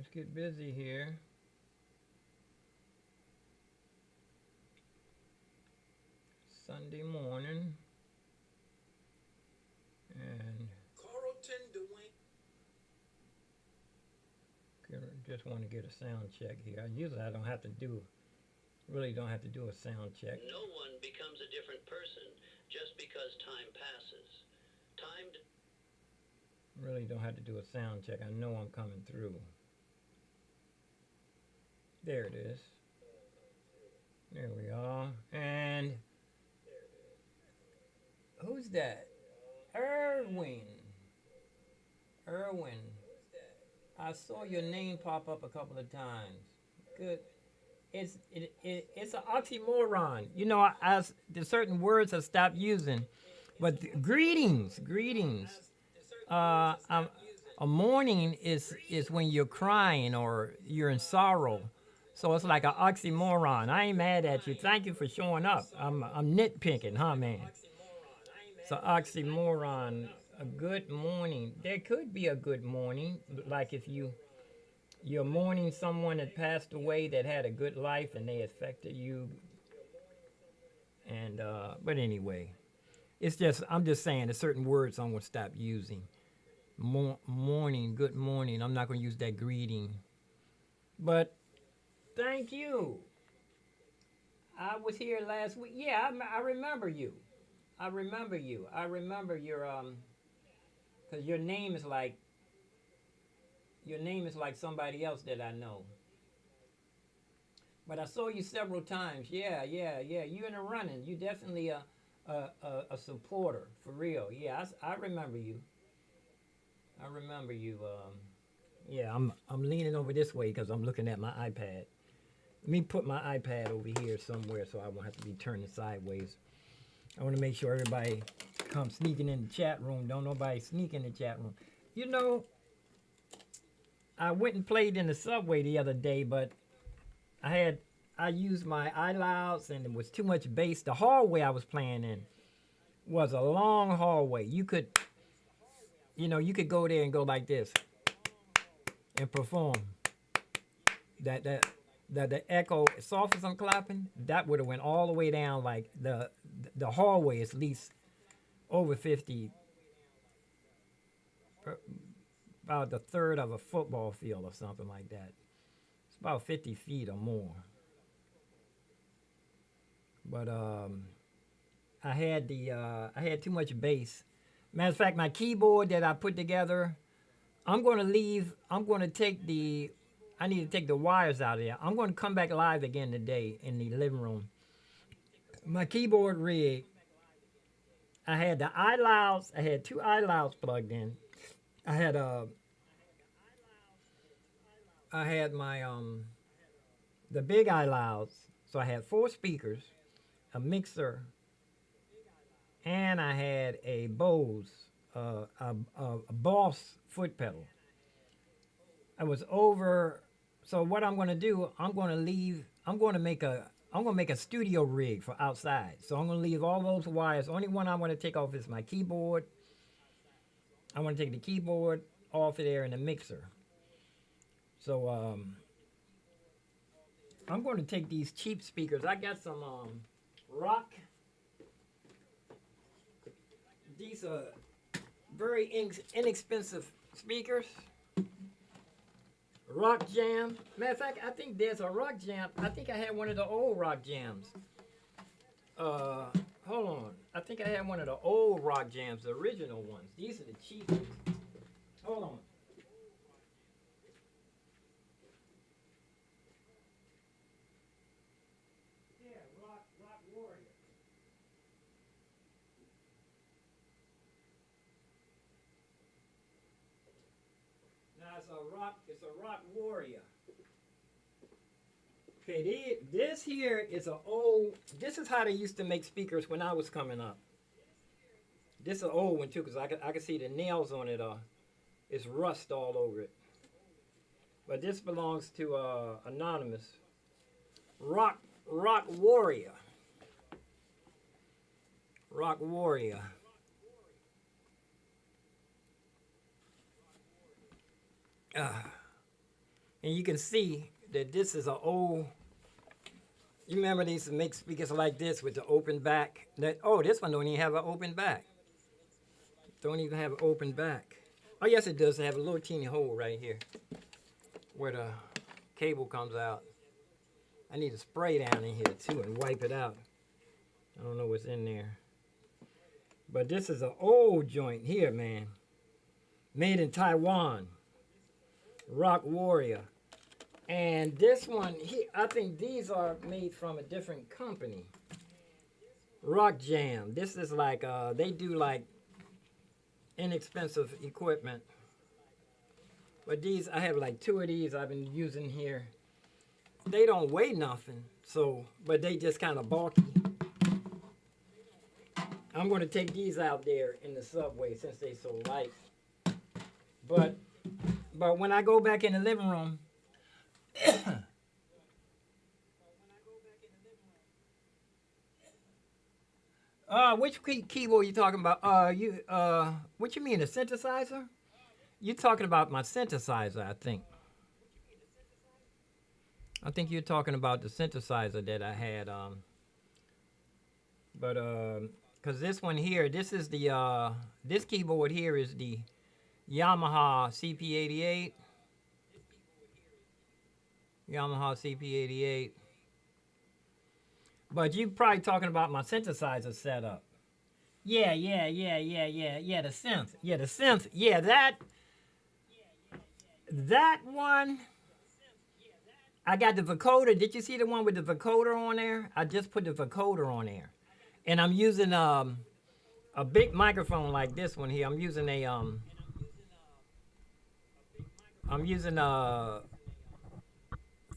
Let's get busy here. Sunday morning. And just want to get a sound check here. Usually I don't have to do, really don't have to do a sound check. No one becomes a different person just because time passes. Time Really don't have to do a sound check. I know I'm coming through. There it is. There we are. And who's that? Erwin. Erwin. I saw your name pop up a couple of times. Good. It's an oxymoron. You know, there's certain words I stopped using, but greetings. A mourning is when you're crying or you're in sorrow. So it's like an oxymoron. I ain't mad at you. Thank you for showing up. I'm nitpicking, huh, man? It's an oxymoron. A good morning. There could be a good morning, like if you're mourning someone that passed away that had a good life and they affected you. And but anyway, I'm just saying there's certain words I'm gonna stop using. Morning, good morning. I'm not gonna use that greeting. But thank you. I was here last week. Yeah, I remember you. I remember you. I remember cause your name is like somebody else that I know. But I saw you several times. Yeah. You in the running. You definitely a supporter for real. Yeah, I remember you. I remember you. Yeah, I'm leaning over this way because I'm looking at my iPad. Let me put my iPad over here somewhere so I won't have to be turning sideways. I want to make sure everybody comes sneaking in the chat room. Don't nobody sneak in the chat room. You know, I went and played in the subway the other day, but I used my iLouds and it was too much bass. The hallway I was playing in was a long hallway. You could go there and go like this and perform. The echo, soft as I'm clapping, that would have went all the way down like the hallway is at least over 50, about the third of a football field or something like that. It's about 50 feet or more. But I had too much bass. Matter of fact, my keyboard that I put together, I'm going to leave. I need to take the wires out of there. I'm going to come back live again today in the living room. My keyboard rig, I had the iLouds. I had two iLouds plugged in. I had my the big iLouds. So I had four speakers, a mixer, and I had a Bose, a Boss foot pedal. I was over. So what I'm going to do, I'm going to leave. I'm going to make a studio rig for outside. So I'm going to leave all those wires. Only one I want to take off is my keyboard. I want to take the keyboard off of there and the mixer. So I'm going to take these cheap speakers. I got some rock. These are very inexpensive speakers. Rock Jam. Matter of fact, I think there's a Rock Jam. I think I had one of the old Rock Jams. Hold on. I think I had one of the old Rock Jams, the original ones. These are the cheap ones. Hold on. Yeah, Rock Warrior. Now it's a Rock Warrior. Okay, this here is this is how they used to make speakers when I was coming up. This is an old one too, because I can see the nails on it. It's rust all over it. But this belongs to Anonymous. Rock Warrior. Rock Warrior. and you can see that this is an old. You remember they used to make speakers like this with the open back? This one don't even have an open back. Don't even have an open back. Oh yes, it does have a little teeny hole right here where the cable comes out. I need to spray down in here too and wipe it out. I don't know what's in there. But this is an old joint here, man. Made in Taiwan. Rock Warrior. And this one, I think these are made from a different company. Rock Jam. This is like, they do like inexpensive equipment. But these, I have like 2 of these I've been using here. They don't weigh nothing, so, but they just kind of bulky. I'm going to take these out there in the subway since they're so light. But when I go back in the living room, which keyboard you talking about? What you mean, a synthesizer? You talking about my synthesizer, I think. I think you're talking about the synthesizer that I had. Cause this one here, this is the this keyboard here is the Yamaha CP88. Yamaha CP88. But you probably talking about my synthesizer setup. Yeah, the synth. Yeah, the synth. Yeah, that one. I got the vocoder. Did you see the one with the vocoder on there? I just put the vocoder on there. And I'm using a big microphone like this one here. I'm using a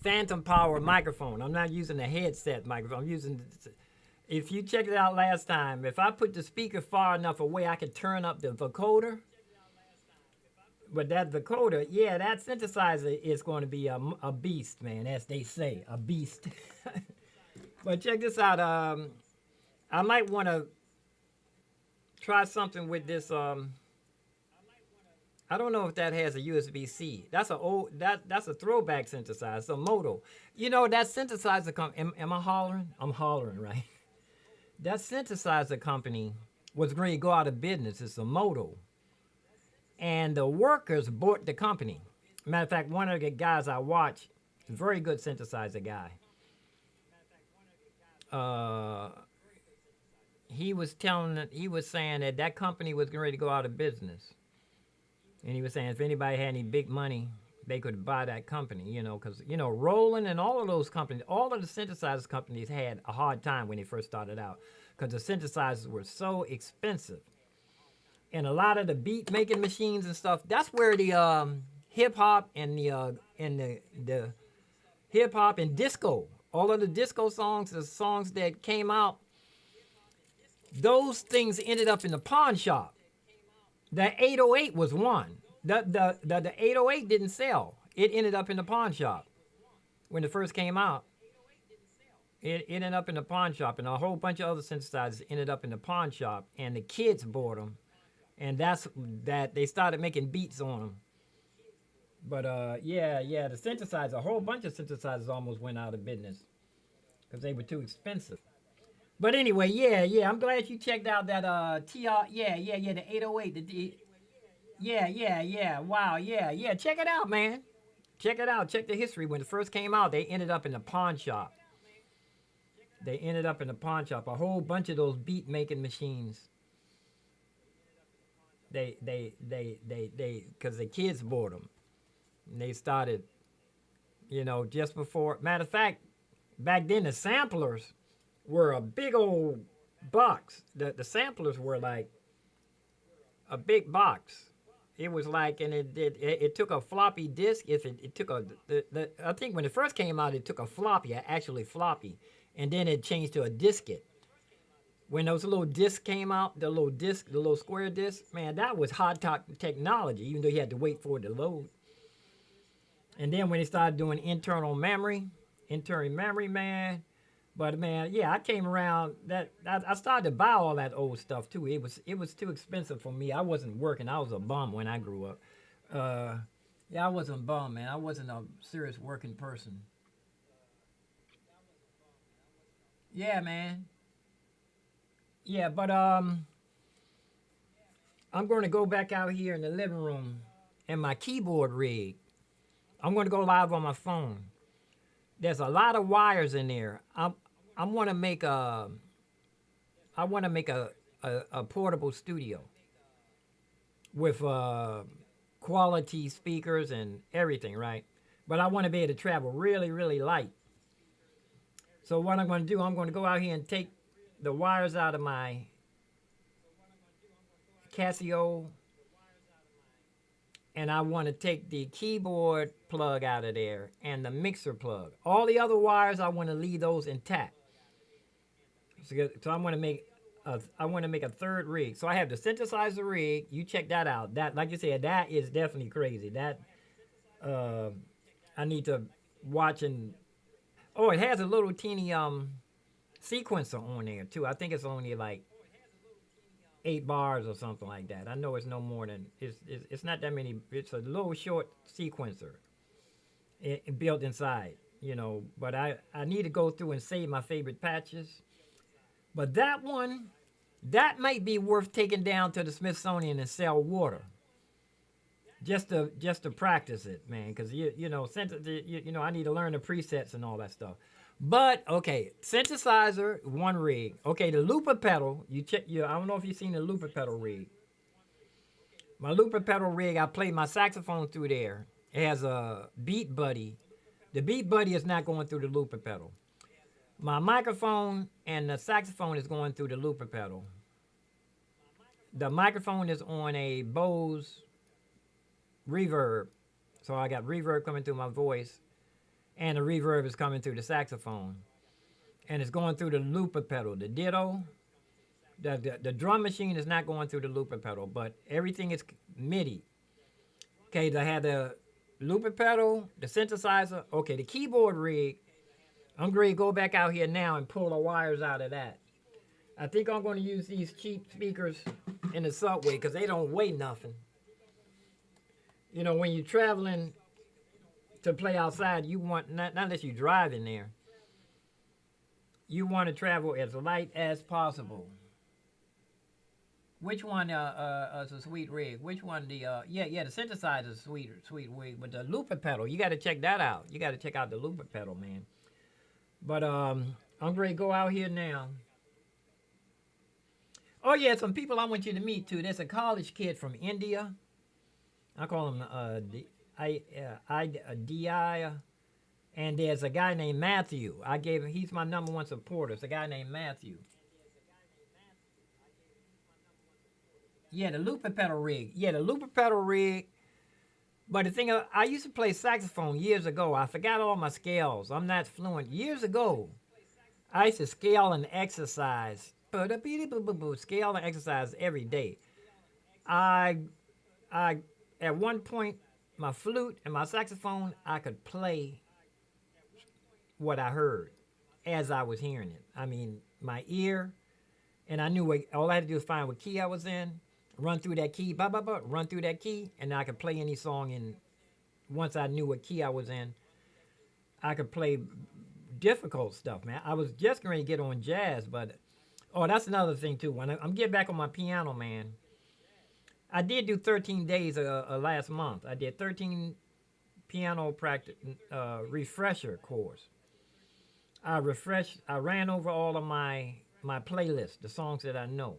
phantom power microphone. I'm not using a headset microphone. I'm using, if you checked it out last time, if I put the speaker far enough away, I could turn up the vocoder. But that vocoder, yeah, that synthesizer is going to be a beast, man, as they say, a beast. But check this out. I might want to try something with this. I don't know if that has a USB-C. That's a throwback synthesizer, so Moto. You know that synthesizer am I hollering? I'm hollering, right? That synthesizer company was going to go out of business. It's a Moto. And the workers bought the company. Matter of fact, one of the guys I watch, a very good synthesizer guy. He was saying that company was getting ready to go out of business. And he was saying if anybody had any big money, they could buy that company, because, Roland and all of those companies, all of the synthesizer companies had a hard time when they first started out because the synthesizers were so expensive. And a lot of the beat making machines and stuff, that's where the hip hop and the hip hop and disco, all of the disco songs, the songs that came out, those things ended up in the pawn shop. The 808 was one. The 808 didn't sell. It ended up in the pawn shop when it first came out. It ended up in the pawn shop, and a whole bunch of other synthesizers ended up in the pawn shop, and the kids bought them. And that's that they started making beats on them. But the synthesizer, a whole bunch of synthesizers almost went out of business because they were too expensive. But anyway, I'm glad you checked out that TR, the 808, wow, check it out, man. Check it out. Check the history. When it first came out, they ended up in the pawn shop. A whole bunch of those beat making machines. They because the kids bought them. And they started, just before. Matter of fact, back then the samplers were a big old box. The samplers were like a big box. It was like, and it took a floppy disk. It took I think when it first came out, it took a floppy, actually floppy, and then it changed to a diskette. When those little discs came out, the little square disc, man, that was hot top technology, even though you had to wait for it to load. And then when they started doing internal memory, man. But man, I came around I started to buy all that old stuff too. It was too expensive for me. I wasn't working. I was a bum when I grew up. Yeah, I wasn't bummed, man. I wasn't a serious working person. Yeah, man. Yeah, but I'm going to go back out here in the living room and my keyboard rig. I'm going to go live on my phone. There's a lot of wires in there. I want to make a I want to make a portable studio with quality speakers and everything, right? But I want to be able to travel really, really light. So what I'm going to do, I'm going to go out here and take the wires out of my Casio, and I want to take the keyboard plug out of there and the mixer plug. All the other wires, I want to leave those intact. So I'm going to make I want to make a third rig. So I have the synthesizer rig. You check that out. That, like you said, that is definitely crazy. That uh, I need to watch and oh, it has a little teeny sequencer on there too. I think it's only like 8 bars or something like that. I know it's no more than it's not that many. It's a little short sequencer built inside, you know. But I need to go through and save my favorite patches. But that one, that might be worth taking down to the Smithsonian and sell water. Just to practice it, man, because you know I need to learn the presets and all that stuff. But okay, synthesizer, one rig. Okay, the looper pedal. You check. I don't know if you've seen the looper pedal rig. My looper pedal rig. I play my saxophone through there. It has a beat buddy. The beat buddy is not going through the looper pedal. My microphone and the saxophone is going through the looper pedal. The microphone is on a Bose reverb, so I got reverb coming through my voice, and the reverb is coming through the saxophone, and it's going through the looper pedal. The ditto, the drum machine is not going through the looper pedal, but everything is MIDI. Okay, I had the looper pedal, the synthesizer. Okay, the keyboard rig. I'm going to go back out here now and pull the wires out of that. I think I'm going to use these cheap speakers in the subway because they don't weigh nothing. You know, when you're traveling to play outside, you want, not unless you're driving there, you want to travel as light as possible. Which one is a sweet rig? Which one the the synthesizer is sweet rig, but the looper pedal, you got to check that out. You got to check out the looper pedal, man. But I'm ready to go out here now. Oh yeah, some people I want you to meet too. There's a college kid from India. I call him DI, and there's a guy named Matthew. He's my number one supporter. It's a guy named Matthew. Yeah, the looper pedal rig. Yeah, the looper pedal rig. But the thing, I used to play saxophone years ago. I forgot all my scales. I'm not fluent. Years ago, I used to scale and exercise. Scale and exercise every day. I, I, at one point, my flute and my saxophone, I could play what I heard as I was hearing it. I mean, my ear, and I knew all I had to do was find what key I was in, run through that key, run through that key, and I could play any song. And once I knew what key I was in, I could play difficult stuff, man. I was just going to get on jazz, but that's another thing too. When I'm getting back on my piano, man, I did do 13 days last month. I did 13 piano practice refresher course. I ran over all of my playlist, the songs that I know.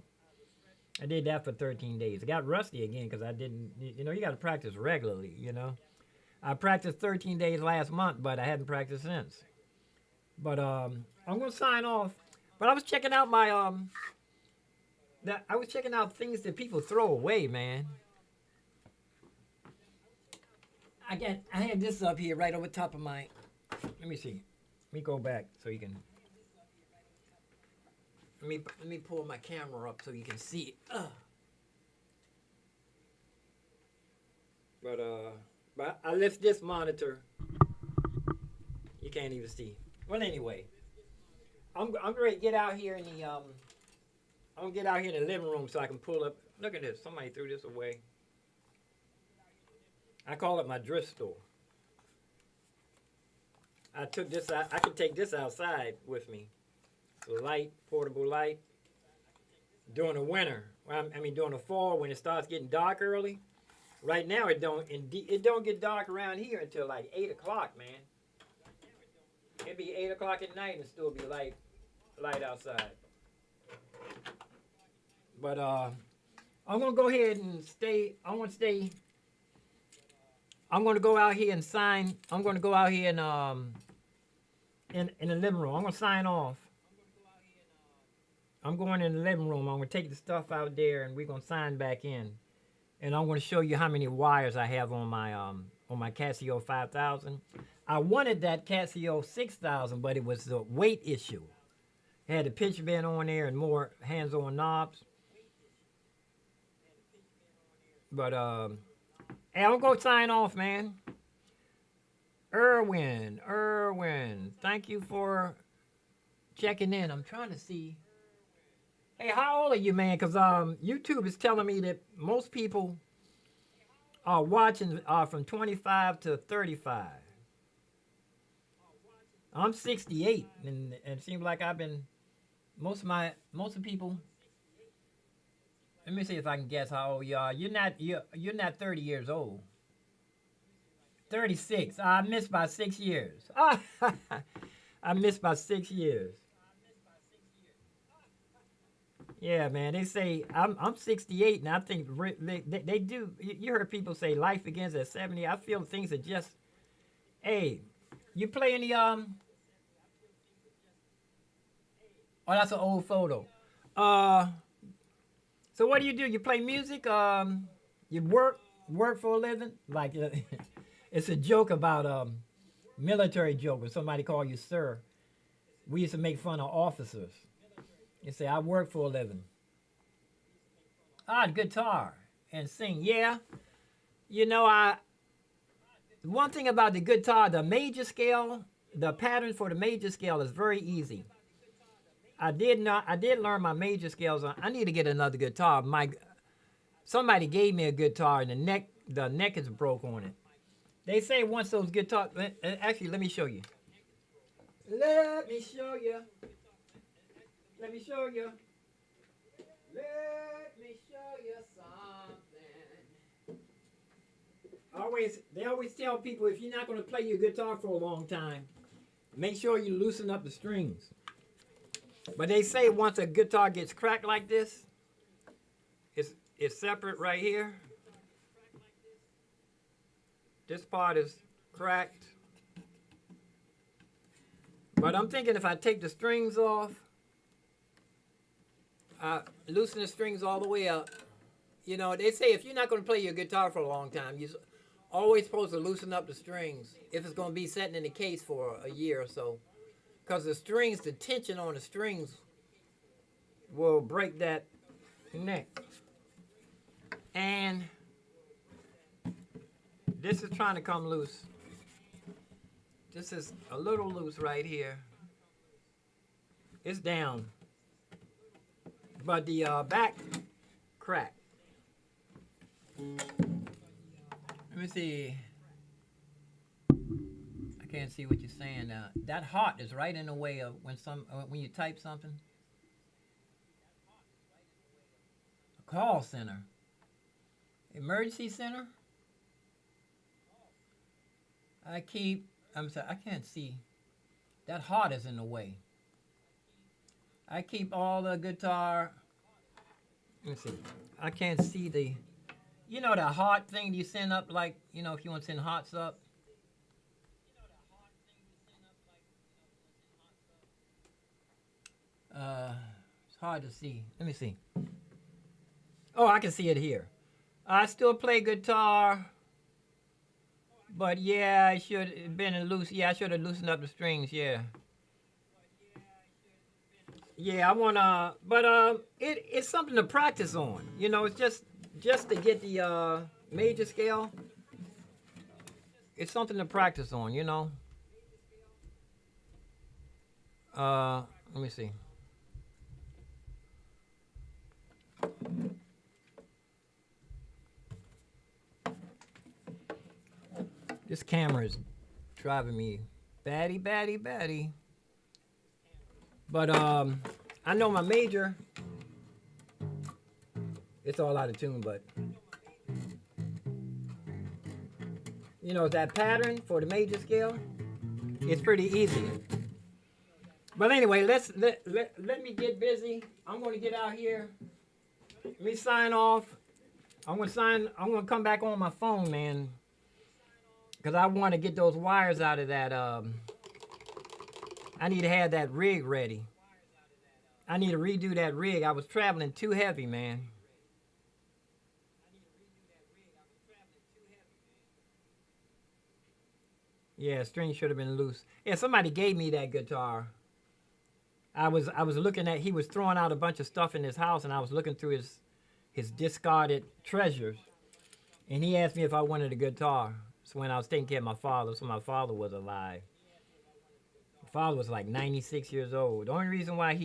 I did that for 13 days. I got rusty again because I didn't, you know, you got to practice regularly, you know. I practiced 13 days last month, but I hadn't practiced since. But I'm going to sign off. But I was checking out I was checking out things that people throw away, man. I had this up here right over top of my, let me see. Let me go back so you can, let me pull my camera up so you can see it. But I lift this monitor. You can't even see. Well, anyway, I'm ready to get out here in the I'm gonna get out here in the living room so I can pull up. Look at this. Somebody threw this away. I call it my drift store. I took this out. I can take this outside with me. The light, portable light. During the winter, I mean during the fall when it starts getting dark early. Right now it don't get dark around here until like 8 o'clock, man. It'd be 8 o'clock at night and still be light outside. But I'm gonna go ahead and stay. I want to stay. I'm gonna go out here and sign. I'm gonna go out here and in the living room. I'm gonna sign off. I'm going in the living room. I'm gonna take the stuff out there and we're gonna sign back in. And I'm gonna show you how many wires I have on my Casio 5000. I wanted that Casio 6000, but it was a weight issue. It had the pitch bend on there and more hands-on knobs. But hey, I'm gonna sign off, man. Irwin, thank you for checking in. I'm trying to see. Hey, how old are you, man? Because YouTube is telling me that most people are watching from 25 to 35. I'm 68, and it seems like I've been most of people. Let me see if I can guess how old you are. You're not 30 years old. 36. I missed by 6 years. I missed by 6 years. Yeah, man. They say I'm 68, and I think they do. You heard people say life begins at 70. I feel things are just. Hey, you play any Oh, that's an old photo. So what do? You play music? You work for a living? Like it's a joke about military joke when somebody call you sir. We used to make fun of officers. You say I work for a living. Guitar and sing. Yeah. You know, one thing about the guitar, the major scale, the pattern for the major scale is very easy. I did learn my major scales. I need to get another guitar. Somebody gave me a guitar and the neck is broke on it. They say once those guitars, actually, let me show you. Let me show you. Let me show you. Let me show you something. They always tell people if you're not going to play your guitar for a long time, make sure you loosen up the strings. But they say once a guitar gets cracked like this, it's separate right here. This part is cracked. But I'm thinking if I take the strings off, loosen the strings all the way up. You know, they say if you're not going to play your guitar for a long time, you're always supposed to loosen up the strings if it's going to be sitting in the case for a year or so. Because the tension on the strings will break that neck. And this is trying to come loose. This is a little loose right here. It's down. But the back cracked. Let me see. I can't see what you're saying now. That heart is right in the way of when you type something. A call center. Emergency center. I'm sorry, I can't see. That heart is in the way. I keep all the guitar. Let me see. I can't see the. You know the heart thing you send up, like, you know, if you want to send hearts up. It's hard to see. Let me see. Oh, I can see it here. I still play guitar. But yeah, I should have been loose. Yeah, I should have loosened up the strings. Yeah. Yeah, I wanna, but it's something to practice on. You know, it's just to get the major scale. It's something to practice on. You know. Let me see. This camera is driving me batty, batty, batty. But I know my major. It's all out of tune, but you know that pattern for the major scale. It's pretty easy. But anyway, let me get busy. I'm going to get out here. Let me sign off. I'm gonna come back on my phone, man, because I want to get those wires out of that. I need to have that rig ready. I need to redo that rig. I was traveling too heavy, man. Yeah, string should have been loose. Yeah, somebody gave me that guitar. I was looking at. He was throwing out a bunch of stuff in his house, and I was looking through his discarded treasures, and he asked me if I wanted a guitar. So when I was taking care of my father, so my father was alive. My father was like 96 years old. The only reason why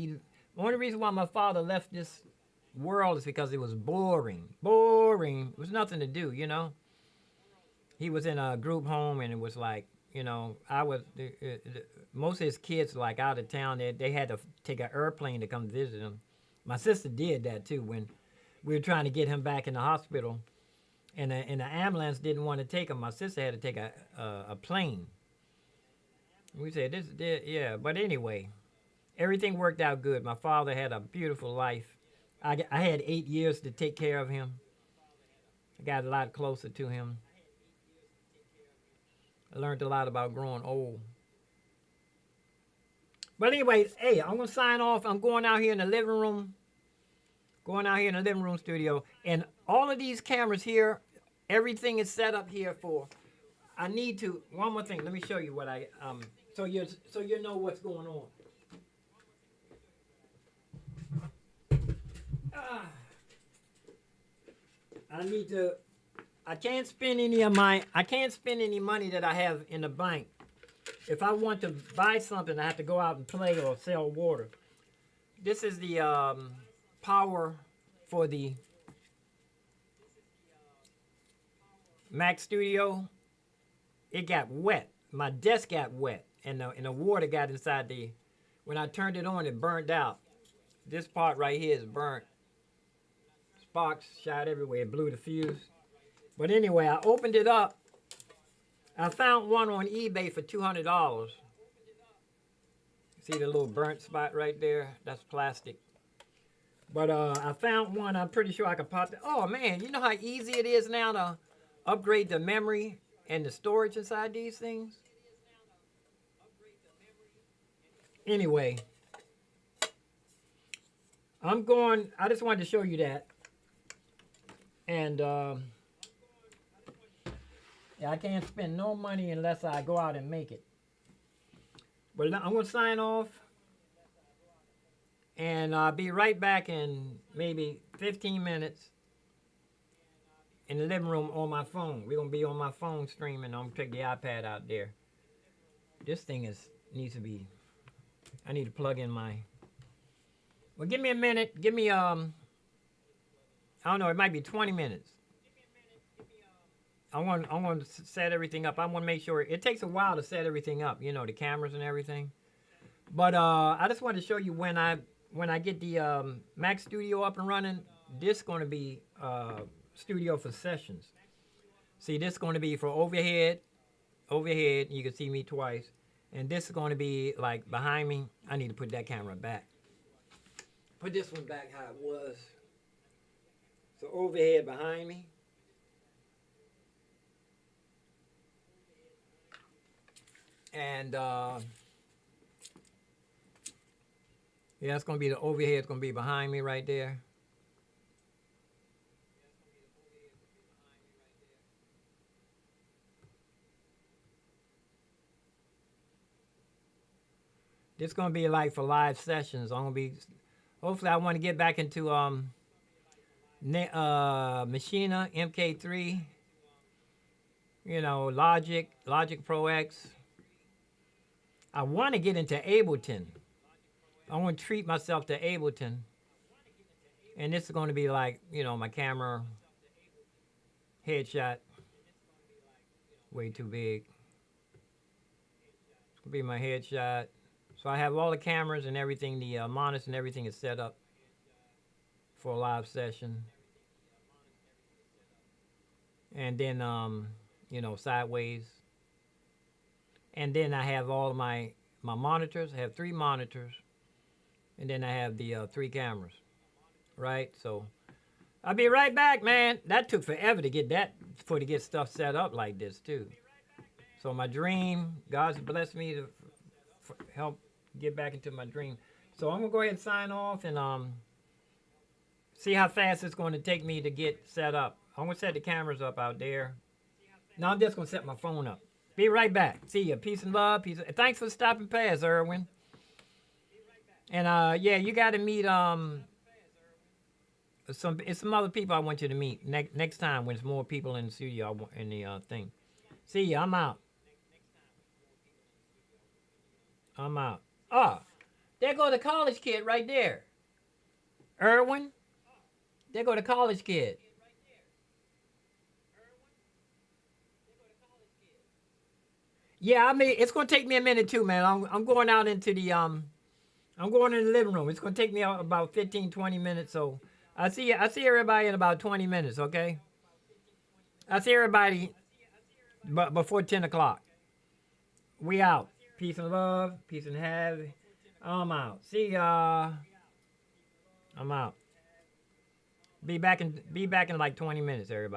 my father left this world is because it was boring. Boring. It was nothing to do, you know. He was in a group home, and it was like, you know, most of his kids like out of town. They had to take an airplane to come visit him. My sister did that too when we were trying to get him back in the hospital, and the ambulance didn't want to take him. My sister had to take a plane. We said yeah. But anyway, everything worked out good. My father had a beautiful life. I had 8 years to take care of him. I got a lot closer to him. I learned a lot about growing old. But anyway, hey, I'm going to sign off. I'm going out here in the living room. Going out here in the living room studio. And all of these cameras here, everything is set up here for. I need to, one more thing. Let me show you what so you know what's going on. I can't spend any money that I have in the bank. If I want to buy something, I have to go out and play or sell water. This is the power for the Mac Studio. It got wet. My desk got wet, and the water got inside when I turned it on, it burned out. This part right here is burnt. Sparks shot everywhere. It blew the fuse. But anyway, I opened it up. I found one on eBay for $200. See the little burnt spot right there? That's plastic. But I found one. I'm pretty sure I could pop it. Oh man, you know how easy it is now to upgrade the memory and the storage inside these things? Anyway, I just wanted to show you that. And yeah, I can't spend no money unless I go out and make it. But I'm going to sign off. And I'll be right back in maybe 15 minutes in the living room on my phone. We're going to be on my phone streaming. I'm going to take the iPad out there. This thing needs to be, I need to plug in my, well, give me a minute. Give me, I don't know, it might be 20 minutes. I want to set everything up. I want to make sure, it takes a while to set everything up, you know, the cameras and everything. But I just wanted to show you when I get the Mac Studio up and running, this is going to be studio for sessions. See, this is going to be for overhead, you can see me twice. And this is going to be like behind me. I need to put that camera back. Put this one back how it was. So overhead behind me. And yeah, it's going to be the overhead. It's going to be behind me right there. This is going to be like for live sessions. I'm going to be, hopefully I want to get back into Machina, MK3, you know, Logic Pro X. I want to get into Ableton. I want to treat myself to Ableton. And this is going to be like, you know, my camera, headshot, way too big. This will be my headshot. So I have all the cameras and everything, the monitors and everything is set up for a live session. And then, sideways. And then I have all of my monitors. I have 3 monitors. And then I have the 3 cameras. Right? So I'll be right back, man. That took forever to get stuff set up like this, too. So my dream, God's blessed me to help get back into my dream. So I'm going to go ahead and sign off and see how fast it's going to take me to get set up. I'm going to set the cameras up out there. Now I'm just going to set my phone up. Be right back. See ya. Peace and love. Thanks for stopping past, Irwin. And you got to meet some other people I want you to meet next time when there's more people in the studio in the thing. See ya. I'm out. Oh, there go the college kid right there. Irwin. There go the college kid. Yeah, I mean it's gonna take me a minute too, man. I'm going out into the I'm going in the living room. It's gonna take me about 15, 20 minutes. So I see everybody in about 20 minutes. Okay. I see everybody, but before 10 o'clock. We out. Peace and love. Peace and have. I'm out. See ya. I'm out. Be back in like 20 minutes, everybody.